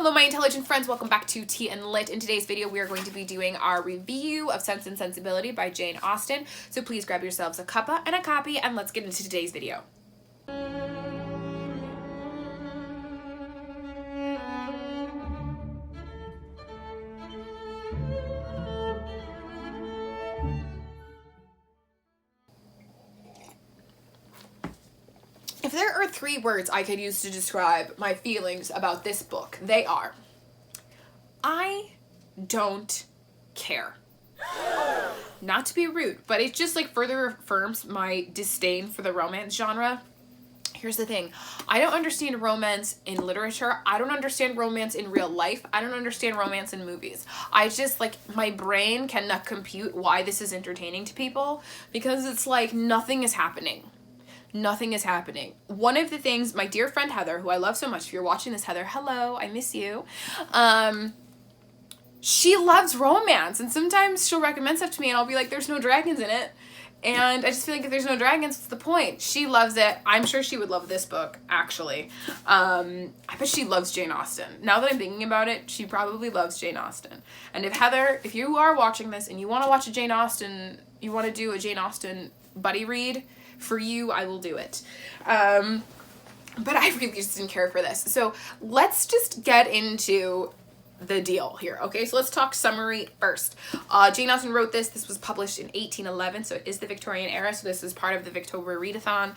Hello my intelligent friends, welcome back to Tea and Lit. In today's video we are going to be doing our review of Sense and Sensibility by Jane Austen. So please grab yourselves a cuppa and a copy and let's get into today's video. If there are three words I could use to describe my feelings about this book, they are: I don't care. Not to be rude, but it just like further affirms my disdain for the romance genre. Here's the thing. I don't understand romance in literature. I don't understand romance in real life. I don't understand romance in movies. I just like, my brain cannot compute why this is entertaining to people because it's like nothing is happening. Nothing is happening. One of the things, my dear friend Heather, who I love so much, if you're watching this, Heather, hello, I miss you. She loves romance, and sometimes she'll recommend stuff to me and I'll be like, there's no dragons in it. And I just feel like if there's no dragons, what's the point? She loves it. I'm sure she would love this book, actually. I bet she loves Jane Austen. Now that I'm thinking about it, she probably loves Jane Austen. And if Heather, if you are watching this and you want to watch a Jane Austen, you want to do a Jane Austen buddy read, for you, I will do it. But I really just didn't care for this. So let's just get into the deal here. Okay, so let's talk summary first. Jane Austen wrote this. This was published in 1811, so it is the Victorian era. So this is part of the Victoria Readathon.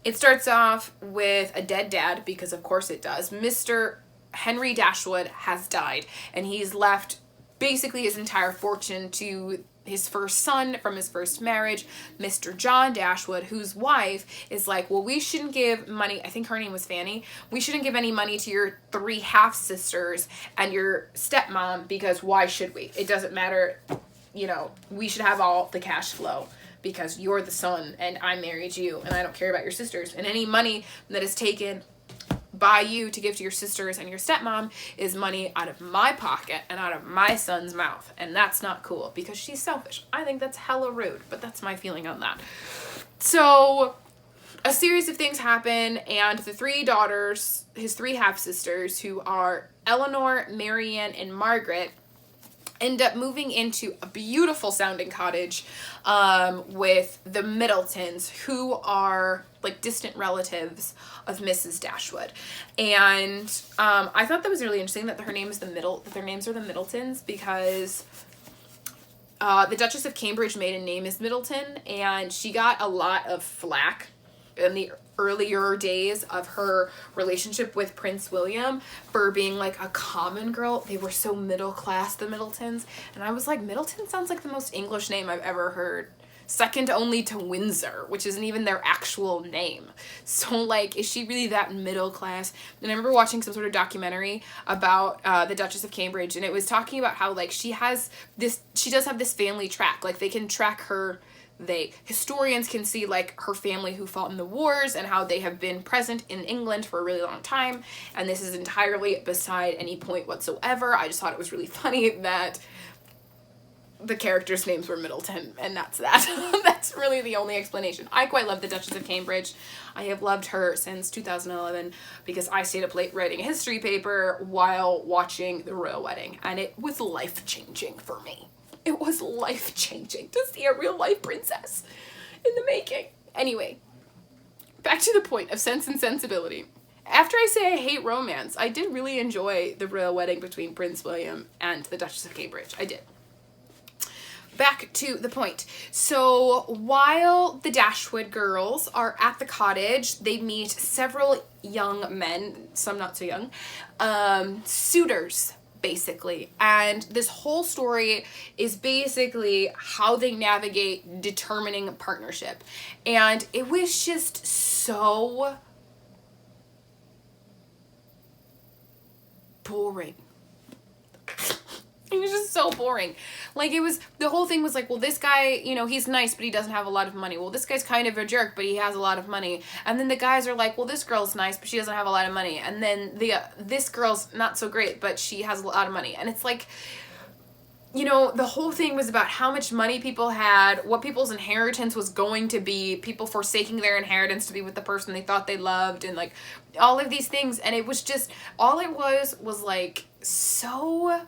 It starts off with a dead dad, because of course it does. Mr. Henry Dashwood has died, and he's left basically his entire fortune to his first son from his first marriage, Mr. John Dashwood, whose wife is like, well, we shouldn't give money, I think her name was Fanny, we shouldn't give any money to your three half-sisters and your stepmom, because why should we? It doesn't matter, you know, we should have all the cash flow because you're the son and I married you and I don't care about your sisters, and any money that is taken by you to give to your sisters and your stepmom is money out of my pocket and out of my son's mouth, and that's not cool because she's selfish. I think that's hella rude, but that's my feeling on that. So a series of things happen, and the three daughters, his three half-sisters, who are Eleanor, Marianne, and Margaret, end up moving into a beautiful sounding cottage with the Middletons, who are like distant relatives of Mrs. Dashwood. And I thought that was really interesting that their names are the Middletons, because the Duchess of Cambridge maiden name is Middleton, and she got a lot of flack in the earlier days of her relationship with Prince William for being like a common girl. They were so middle class, the Middletons, and I was like, Middleton sounds like the most English name I've ever heard, second only to Windsor, which isn't even their actual name. So like, is she really that middle class? And I remember watching some sort of documentary about the Duchess of Cambridge, and it was talking about how like she does have this family track, like they can track her. Historians can see like her family who fought in the wars and how they have been present in England for a really long time, and this is entirely beside any point whatsoever. I just thought it was really funny that the characters' names were Middleton, and that's that. That's really the only explanation. I quite love the Duchess of Cambridge. I have loved her since 2011 because I stayed up late writing a history paper while watching the royal wedding, and it was life-changing for me. It was life-changing to see a real-life princess in the making. Anyway, back to the point of Sense and Sensibility. After I say I hate romance, I did really enjoy the royal wedding between Prince William and the Duchess of Cambridge. I did. Back to the point. So while the Dashwood girls are at the cottage, they meet several young men, some not so young, suitors, basically. And this whole story is basically how they navigate determining a partnership. And it was just so boring. It was just so boring. Like, the whole thing was like, well, this guy, you know, he's nice, but he doesn't have a lot of money. Well, this guy's kind of a jerk, but he has a lot of money. And then the guys are like, well, this girl's nice, but she doesn't have a lot of money. And then this girl's not so great, but she has a lot of money. And it's like, you know, the whole thing was about how much money people had, what people's inheritance was going to be, people forsaking their inheritance to be with the person they thought they loved, and like all of these things. And it was just, all it was like so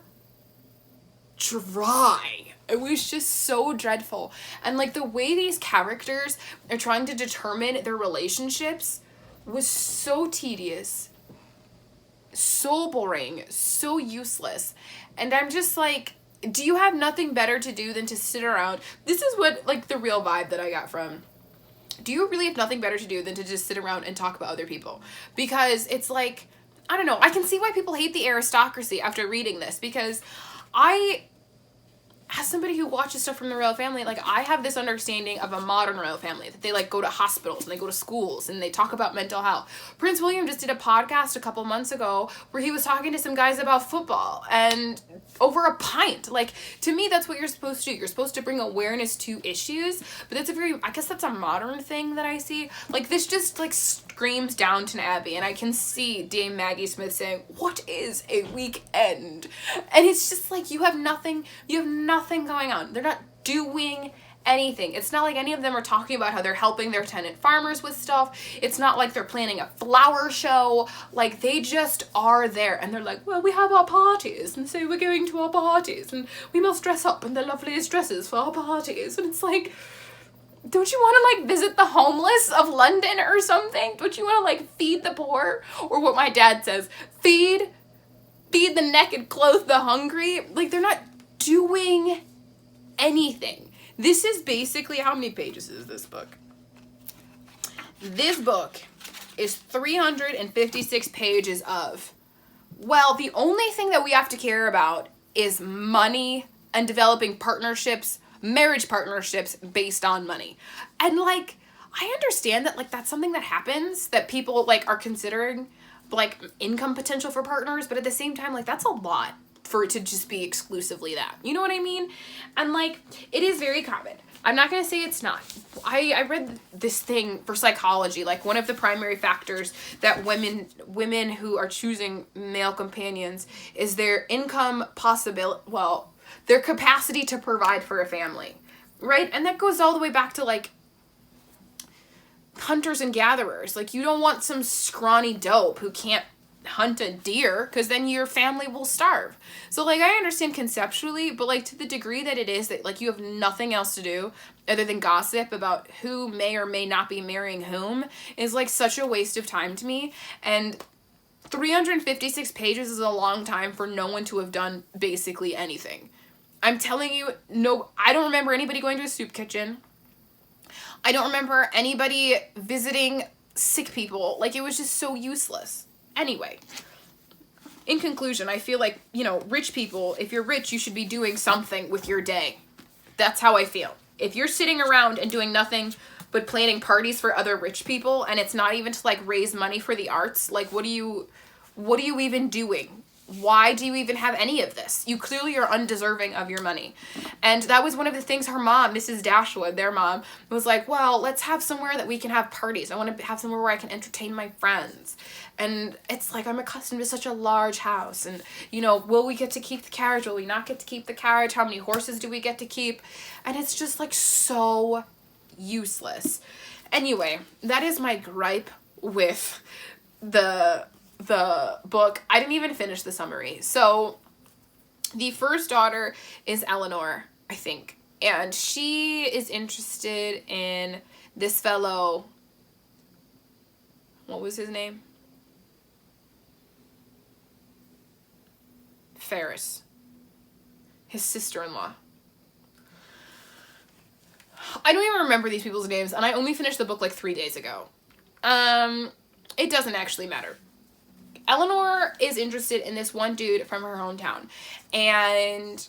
dry. It was just so dreadful. And like the way these characters are trying to determine their relationships was so tedious, so boring, so useless. And I'm just like, do you have nothing better to do than to sit around? This is what, like, the real vibe that I got from. Do you really have nothing better to do than to just sit around and talk about other people? Because it's like, I don't know, I can see why people hate the aristocracy after reading this, because as somebody who watches stuff from the royal family, like, I have this understanding of a modern royal family, that they like go to hospitals and they go to schools and they talk about mental health. Prince William just did a podcast a couple months ago where he was talking to some guys about football and over a pint. Like, to me, that's what you're supposed to do. You're supposed to bring awareness to issues, but that's I guess that's a modern thing that I see. Like, this just like screams Downton Abbey, and I can see Dame Maggie Smith saying, "What is a weekend?" And it's just like, you have nothing going on. They're not doing anything. It's not like any of them are talking about how they're helping their tenant farmers with stuff. It's not like they're planning a flower show. Like, they just are there, and they're like, well, we have our parties, and so we're going to our parties, and we must dress up in the loveliest dresses for our parties. And it's like, don't you want to like visit the homeless of London or something? Don't you want to like feed the poor? Or what my dad says, feed the naked, clothe the hungry. Like, they're not doing anything. This is basically, how many pages is this book? This book is 356 pages of, well, the only thing that we have to care about is money and developing partnerships, marriage partnerships based on money. And like, I understand that like that's something that happens, that people like are considering like income potential for partners, but at the same time, like, that's a lot for it to just be exclusively that. You know what I mean? And like, it is very common. I'm not going to say it's not. I read this thing for psychology, like one of the primary factors that women who are choosing male companions is their income possibility, well, their capacity to provide for a family, right? And that goes all the way back to like hunters and gatherers. Like, you don't want some scrawny dope who can't hunt a deer, because then your family will starve. So like, I understand conceptually, but like to the degree that it is that like you have nothing else to do other than gossip about who may or may not be marrying whom is like such a waste of time to me. And 356 pages is a long time for no one to have done basically anything. I'm telling you, no, I don't remember anybody going to a soup kitchen. I don't remember anybody visiting sick people. Like, it was just so useless. Anyway, in conclusion, I feel like, you know, rich people, if you're rich, you should be doing something with your day. That's how I feel. If you're sitting around and doing nothing but planning parties for other rich people, and it's not even to like raise money for the arts, like, what are you even doing? Why do you even have any of this? You clearly are undeserving of your money. And that was one of the things her mom, Mrs. Dashwood, their mom, was like, well, let's have somewhere that we can have parties. I want to have somewhere where I can entertain my friends. And it's like, I'm accustomed to such a large house. And, you know, will we get to keep the carriage? Will we not get to keep the carriage? How many horses do we get to keep? And it's just like so useless. Anyway, that is my gripe with the book. I didn't even finish the summary. So the first daughter is Eleanor, I think, and she is interested in this fellow, what was his name? Ferris, his sister-in-law. I don't even remember these people's names, and I only finished the book like 3 days ago. It doesn't actually matter. Eleanor is interested in this one dude from her hometown, and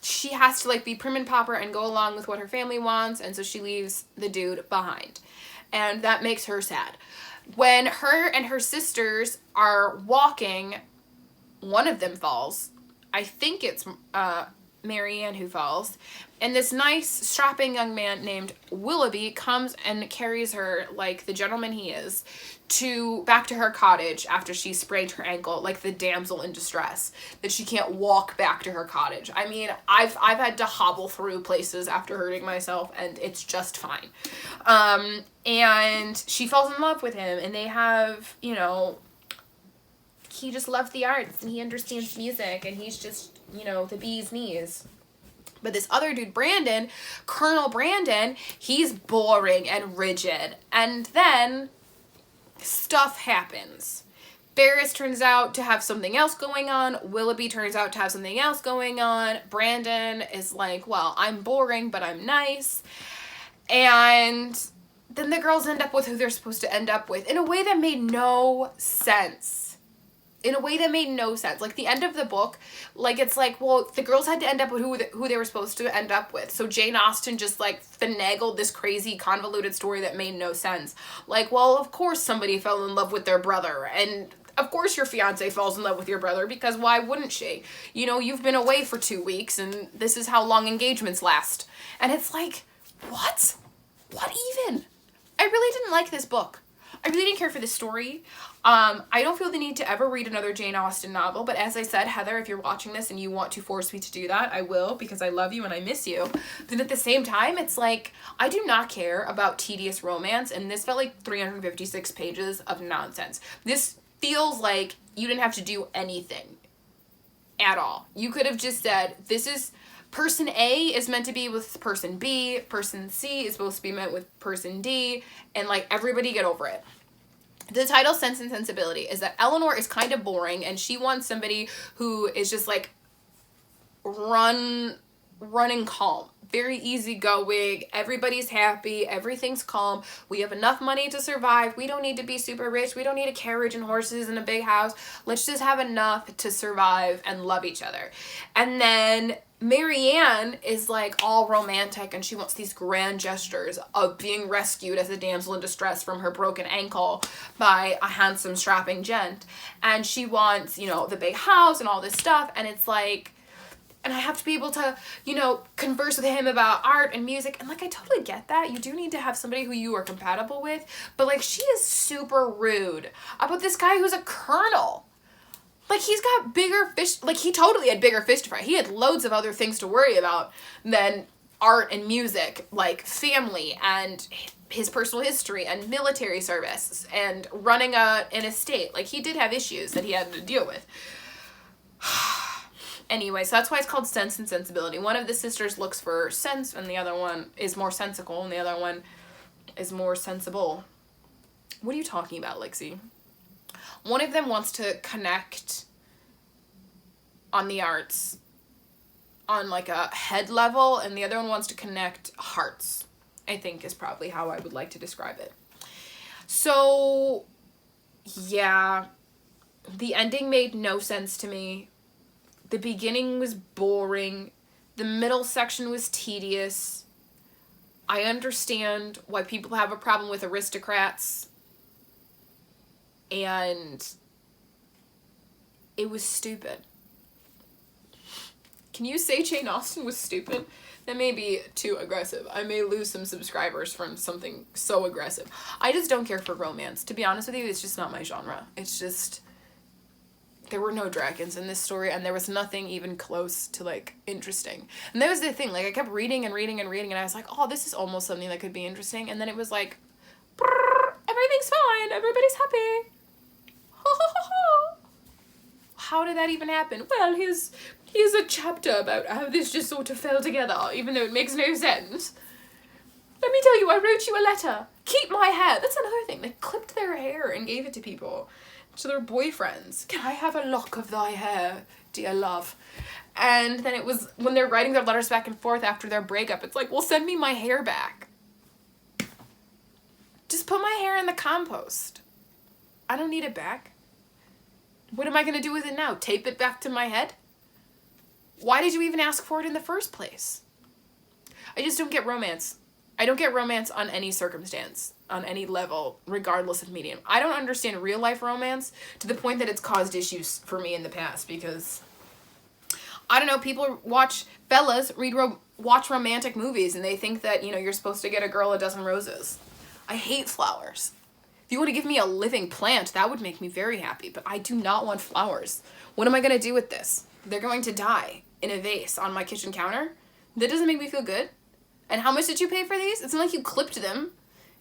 she has to like be prim and proper and go along with what her family wants, and so she leaves the dude behind, and that makes her sad. When her and her sisters are walking, one of them falls. I think it's Marianne who falls, and this nice strapping young man named Willoughby comes and carries her, like the gentleman he is, back to her cottage after she sprained her ankle, like the damsel in distress, that she can't walk back to her cottage. I mean, I've had to hobble through places after hurting myself, and it's just fine. And she falls in love with him, and they have, you know, he just loves the arts, and he understands music, and he's just, you know, the bee's knees. But this other dude, Brandon, Colonel Brandon, he's boring and rigid. And then stuff happens. Ferris turns out to have something else going on. Willoughby turns out to have something else going on. Brandon is like, well, I'm boring, but I'm nice. And then the girls end up with who they're supposed to end up with in a way that made no sense. Like, the end of the book, like, it's like, well, the girls had to end up with who they were supposed to end up with. So Jane Austen just, like, finagled this crazy, convoluted story that made no sense. Like, well, of course somebody fell in love with their brother, and of course your fiance falls in love with your brother, because why wouldn't she? You know, you've been away for 2 weeks, and this is how long engagements last. And it's like, what? What even? I really didn't like this book. I really didn't care for this story. I don't feel the need to ever read another Jane Austen novel, but as I said, Heather, if you're watching this and you want to force me to do that, I will, because I love you and I miss you. But at the same time, it's like, I do not care about tedious romance, and this felt like 356 pages of nonsense. This feels like you didn't have to do anything at all. You could have just said, this is... Person A is meant to be with person B, person C is supposed to be met with person D, and, like, everybody get over it. The title, Sense and Sensibility, is that Eleanor is kind of boring, and she wants somebody who is just, like, running calm. Very easygoing, everybody's happy, everything's calm, we have enough money to survive, we don't need to be super rich, we don't need a carriage and horses and a big house, let's just have enough to survive and love each other. And then Marianne is, like, all romantic, and she wants these grand gestures of being rescued as a damsel in distress from her broken ankle by a handsome, strapping gent. And she wants, you know, the big house and all this stuff, and it's like... And I have to be able to, you know, converse with him about art and music. And, like, I totally get that. You do need to have somebody who you are compatible with. But, like, she is super rude about this guy who's a colonel. Like, he's got bigger fish. Like, he totally had bigger fish to fry. He had loads of other things to worry about than art and music, like family and his personal history and military service and running an estate. Like, he did have issues that he had to deal with. Anyway, so that's why it's called Sense and Sensibility. One of the sisters looks for sense, and the other one is more sensical, and the other one is more sensible. What are you talking about, Lixie? One of them wants to connect on the arts on, like, a head level, and the other one wants to connect hearts, I think is probably how I would like to describe it. So, yeah, the ending made no sense to me. The beginning was boring. The middle section was tedious. I understand why people have a problem with aristocrats. And it was stupid. Can you say Jane Austen was stupid? That may be too aggressive. I may lose some subscribers from something so aggressive. I just don't care for romance. To be honest with you, it's just not my genre. It's just... There were no dragons in this story, and there was nothing even close to, like, interesting. And that was the thing. Like, I kept reading and reading and reading, and I was like, oh, this is almost something that could be interesting. And then it was like, everything's fine. Everybody's happy. How did that even happen? Well, here's a chapter about how this just sort of fell together, even though it makes no sense. Let me tell you, I wrote you a letter. Keep my hair. That's another thing. They clipped their hair and gave it to people. To their boyfriends. Can I have a lock of thy hair, dear love? And then it was, when they're writing their letters back and forth after their breakup, it's like, well, send me my hair back. Just put my hair in the compost. I don't need it back. What am I going to do with it now? Tape it back to my head? Why did you even ask for it in the first place? I just don't get romance. I don't get romance on any circumstance, on any level, regardless of medium. I don't understand real life romance to the point that it's caused issues for me in the past, because, I don't know, people watch romantic movies and they think that, you know, you're supposed to get a girl a dozen roses. I hate flowers. If you want to give me a living plant, that would make me very happy, but I do not want flowers. What am I going to do with this? They're going to die in a vase on my kitchen counter. That doesn't make me feel good. And how much did you pay for these? It's not like you clipped them.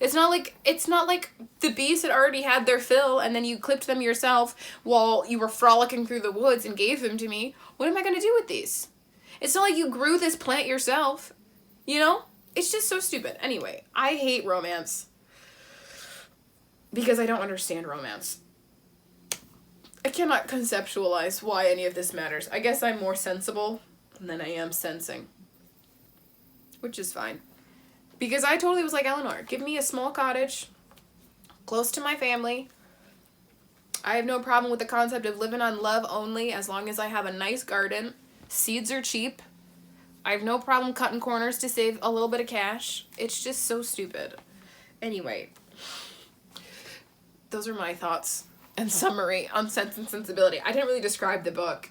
It's not like the bees had already had their fill and then you clipped them yourself while you were frolicking through the woods and gave them to me. What am I going to do with these? It's not like you grew this plant yourself. You know? It's just so stupid. Anyway, I hate romance. Because I don't understand romance. I cannot conceptualize why any of this matters. I guess I'm more sensible than I am sensing. Which is fine. Because I totally was like Eleanor. Give me a small cottage, close to my family. I have no problem with the concept of living on love only as long as I have a nice garden. Seeds are cheap. I have no problem cutting corners to save a little bit of cash. It's just so stupid. Anyway, those are my thoughts and summary on Sense and Sensibility. I didn't really describe the book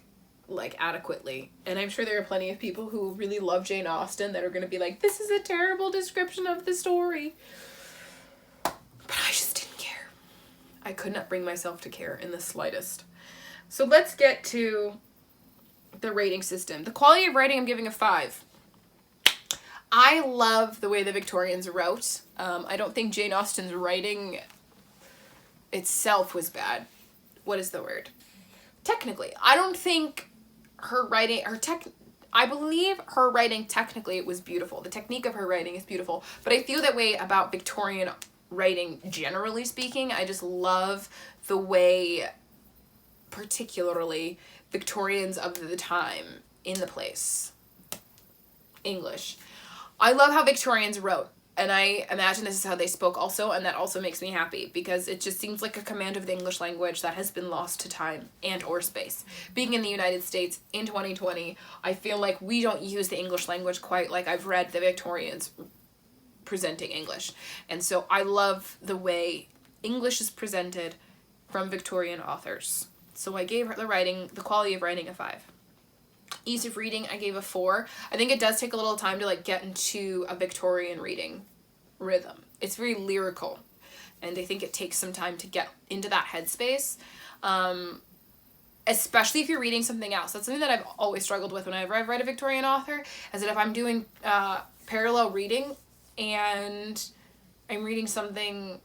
like adequately, and I'm sure there are plenty of people who really love Jane Austen that are going to be like, this is a terrible description of the story. But I just didn't care. I could not bring myself to care in the slightest. So let's get to the rating system. The quality of writing, I'm giving a 5. I love the way the Victorians wrote. I don't think Jane Austen's writing itself was bad. What is the word? Technically. I don't think her writing, I believe her writing technically was beautiful. The technique of her writing is beautiful. But I feel that way about Victorian writing generally speaking. I just love the way, particularly Victorians of the time in the place, English. I love how Victorians wrote, and I imagine this is how they spoke also, and that also makes me happy because it just seems like a command of the English language that has been lost to time and or space. Being in the United States in 2020, I feel like we don't use the English language quite like I've read the Victorians presenting English. And so I love the way English is presented from Victorian authors. So I gave her the quality of writing, a 5. Ease of reading, I gave a 4. I think it does take a little time to like get into a Victorian reading rhythm. It's very lyrical, and I think it takes some time to get into that headspace, especially if you're reading something else. That's something that I've always struggled with whenever I've read a Victorian author, is that if I'm doing parallel reading and I'm reading something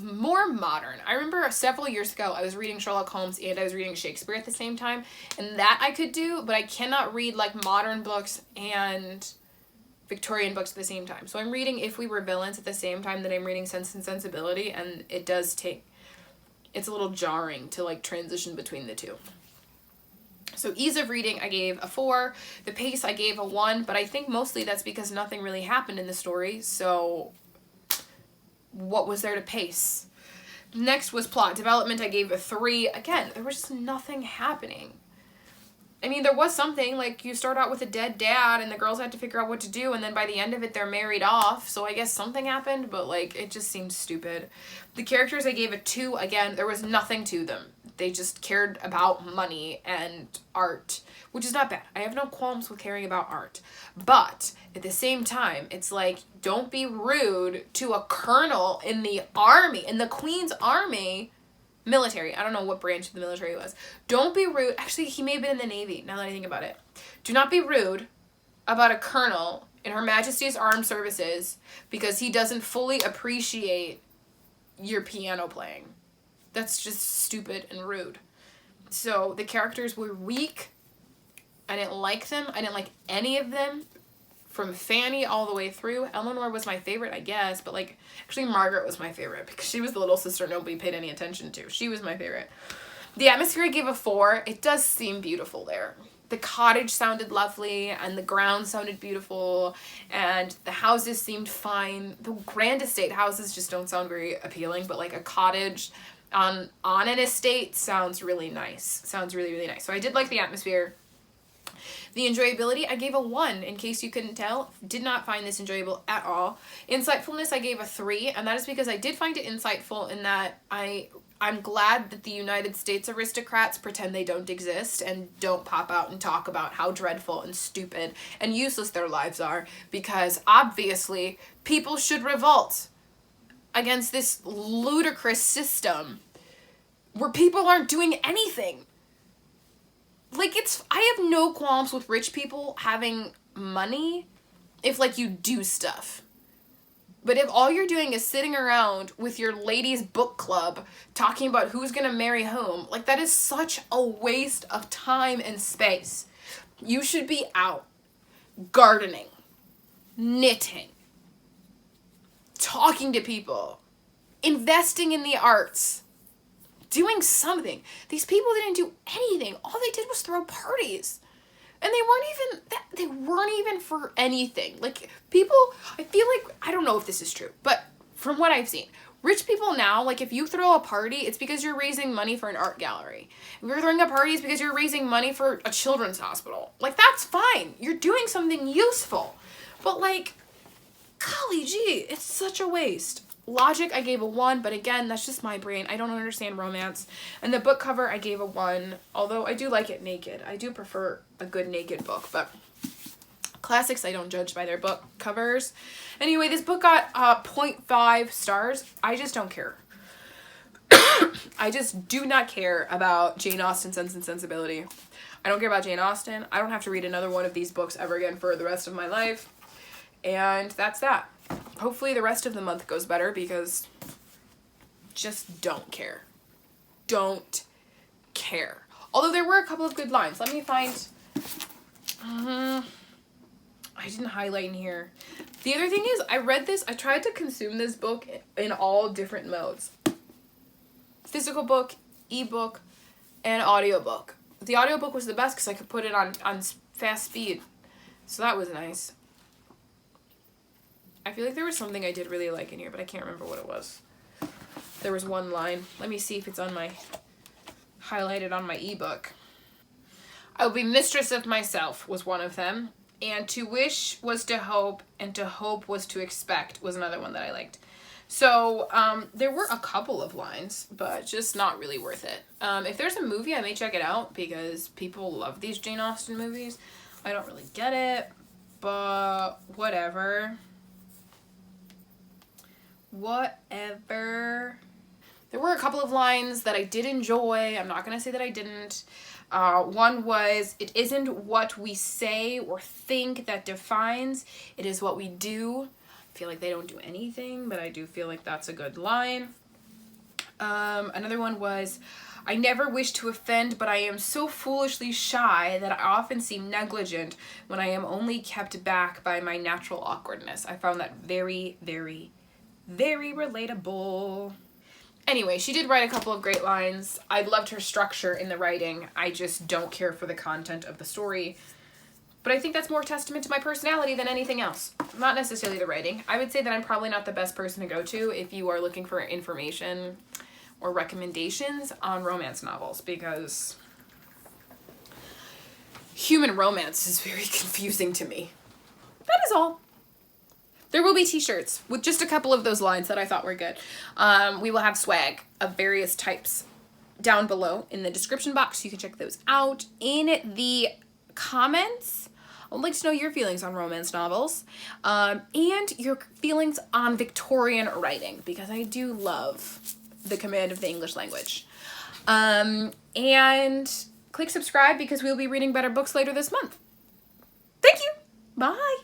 more modern. I remember several years ago I was reading Sherlock Holmes and I was reading Shakespeare at the same time, and that I could do, but I cannot read like modern books and Victorian books at the same time. So I'm reading If We Were Villains at the same time that I'm reading Sense and Sensibility, and it does take, it's a little jarring to like transition between the two. So ease of reading, I gave a 4. The pace, I gave a 1, but I think mostly that's because nothing really happened in the story, so what was there to pace? Next was plot development. I gave a 3. Again, there was just nothing happening. I mean, there was something, like you start out with a dead dad and the girls had to figure out what to do, and then by the end of it they're married off, so I guess something happened, but like it just seemed stupid. The characters, I gave a 2. Again, there was nothing to them. They just cared about money and art, which is not bad. I have no qualms with caring about art. But at the same time, it's like, don't be rude to a colonel in the army, in the Queen's army, military. I don't know what branch of the military it was. Don't be rude. Actually, he may have been in the Navy, now that I think about it. Do not be rude about a colonel in Her Majesty's Armed Services because he doesn't fully appreciate your piano playing. That's just stupid and rude. So the characters were weak. I didn't like them. I didn't like any of them. From Fanny all the way through. Eleanor was my favorite, I guess. But like, actually Margaret was my favorite because she was the little sister nobody paid any attention to. She was my favorite. The atmosphere, I gave a 4. It does seem beautiful there. The cottage sounded lovely and the grounds sounded beautiful and the houses seemed fine. The Grand Estate houses just don't sound very appealing, but like a cottage on an estate sounds really nice. Sounds really, really nice. So I did like the atmosphere. The enjoyability, I gave a 1, in case you couldn't tell. Did not find this enjoyable at all. Insightfulness, I gave a 3, and that is because I did find it insightful in that I'm glad that the United States aristocrats pretend they don't exist and don't pop out and talk about how dreadful and stupid and useless their lives are, because obviously people should revolt. against this ludicrous system where people aren't doing anything. Like, I have no qualms with rich people having money if, like, you do stuff. But if all you're doing is sitting around with your ladies' book club talking about who's gonna marry whom, like, that is such a waste of time and space. You should be out gardening, knitting, talking to people, investing in the arts, doing something. These people didn't do anything. All they did was throw parties. And they weren't even for anything. Like, people, I feel like, I don't know if this is true, but from what I've seen, rich people now, like, if you throw a party, it's because you're raising money for an art gallery. If you're throwing a party, it's because you're raising money for a children's hospital. Like, that's fine. You're doing something useful. But, like, golly gee, it's such a waste. Logic, I gave a 1, but again, that's just my brain. I don't understand romance. And the book cover, I gave a 1, although I do like it naked. I do prefer a good naked book, but classics, I don't judge by their book covers. Anyway, this book got 0.5 stars. I just don't care. I just do not care about Jane Austen, Sense and Sensibility. I don't care about Jane Austen. I don't have to read another one of these books ever again for the rest of my life. And that's that. Hopefully the rest of the month goes better because just don't care. Don't care. Although there were a couple of good lines. Let me find... I didn't highlight in here. The other thing is, I read this, I tried to consume this book in all different modes. Physical book, ebook, and audiobook. The audiobook was the best because I could put it on fast speed. So that was nice. I feel like there was something I did really like in here, but I can't remember what it was. There was one line. Let me see if it's on my... highlighted on my ebook. I will be mistress of myself was one of them. And to wish was to hope, and to hope was to expect was another one that I liked. So, there were a couple of lines, but just not really worth it. If there's a movie, I may check it out because people love these Jane Austen movies. I don't really get it, but whatever. Whatever. There were a couple of lines that I did enjoy. I'm not going to say that I didn't. One was, it isn't what we say or think that defines, it is what we do. I feel like they don't do anything, but I do feel like that's a good line. Another one was, I never wish to offend, but I am so foolishly shy that I often seem negligent when I am only kept back by my natural awkwardness. I found that very, very, very relatable. Anyway, she did write a couple of great lines. I loved her structure in the writing. I just don't care for the content of the story. But I think that's more testament to my personality than anything else. Not necessarily the writing. I would say that I'm probably not the best person to go to if you are looking for information or recommendations on romance novels, because human romance is very confusing to me. That is all. There will be t-shirts with just a couple of those lines that I thought were good. We will have swag of various types down below in the description box. You can check those out. In the comments, I would like to know your feelings on romance novels and your feelings on Victorian writing, because I do love the command of the English language. And click subscribe because we'll be reading better books later this month. Thank you. Bye.